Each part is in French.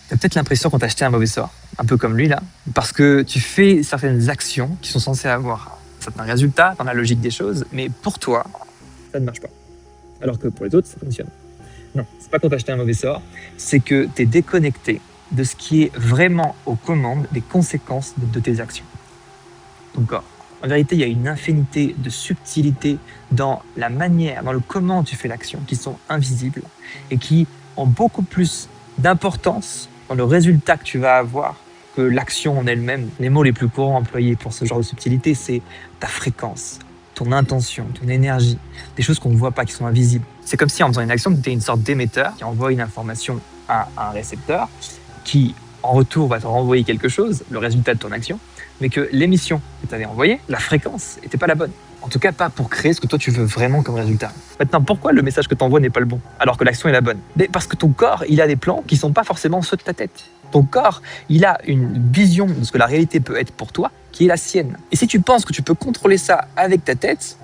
T'as peut-être l'impression qu'on t'a acheté un mauvais sort, un peu comme lui là, parce que tu fais certaines actions qui sont censées avoir certains résultats dans la logique des choses, mais pour toi, ça ne marche pas. Alors que pour les autres, ça fonctionne. Non, c'est pas qu'on t'a acheté un mauvais sort, c'est que tu es déconnecté de ce qui est vraiment aux commandes des conséquences de tes actions. Ton corps. En vérité, il y a une infinité de subtilités dans la manière, dans le comment tu fais l'action, qui sont invisibles et qui ont beaucoup plus d'importance dans le résultat que tu vas avoir que l'action en elle-même. Les mots les plus courants employés pour ce genre de subtilité, c'est ta fréquence, ton intention, ton énergie, des choses qu'on ne voit pas, qui sont invisibles. C'est comme si en faisant une action, tu étais une sorte d'émetteur qui envoie une information à un récepteur qui, en retour, va te renvoyer quelque chose, le résultat de ton action, mais que l'émission que tu avais envoyée, la fréquence, n'était pas la bonne. En tout cas, pas pour créer ce que toi tu veux vraiment comme résultat. Maintenant, pourquoi le message que tu envoies n'est pas le bon, alors que l'action est la bonne? Parce que ton corps, il a des plans qui ne sont pas forcément ceux de ta tête. Ton corps, il a une vision de ce que la réalité peut être pour toi, qui est la sienne. Et si tu penses que tu peux contrôler ça avec ta tête,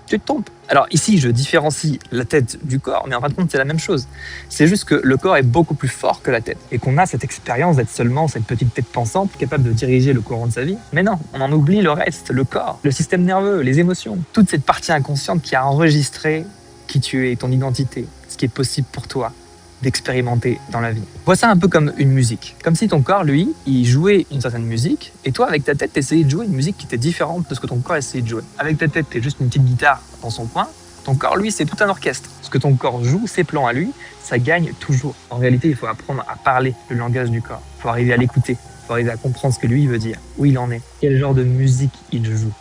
tu te trompes. Alors ici, je différencie la tête du corps, mais en fin de compte, c'est la même chose. C'est juste que le corps est beaucoup plus fort que la tête et qu'on a cette expérience d'être seulement cette petite tête pensante capable de diriger le courant de sa vie. Mais non, on en oublie le reste, le corps, le système nerveux, les émotions, toute cette partie inconsciente qui a enregistré qui tu es, ton identité, ce qui est possible pour toi d'expérimenter dans la vie. Vois ça un peu comme une musique. Comme si ton corps, lui, il jouait une certaine musique, et toi, avec ta tête, t'essayais de jouer une musique qui était différente de ce que ton corps essayait de jouer. Avec ta tête, t'es juste une petite guitare dans son coin. Ton corps, lui, c'est tout un orchestre. Ce que ton corps joue, ses plans à lui, ça gagne toujours. En réalité, il faut apprendre à parler le langage du corps. Il faut arriver à l'écouter. Il faut arriver à comprendre ce que lui veut dire, où il en est, quel genre de musique il joue.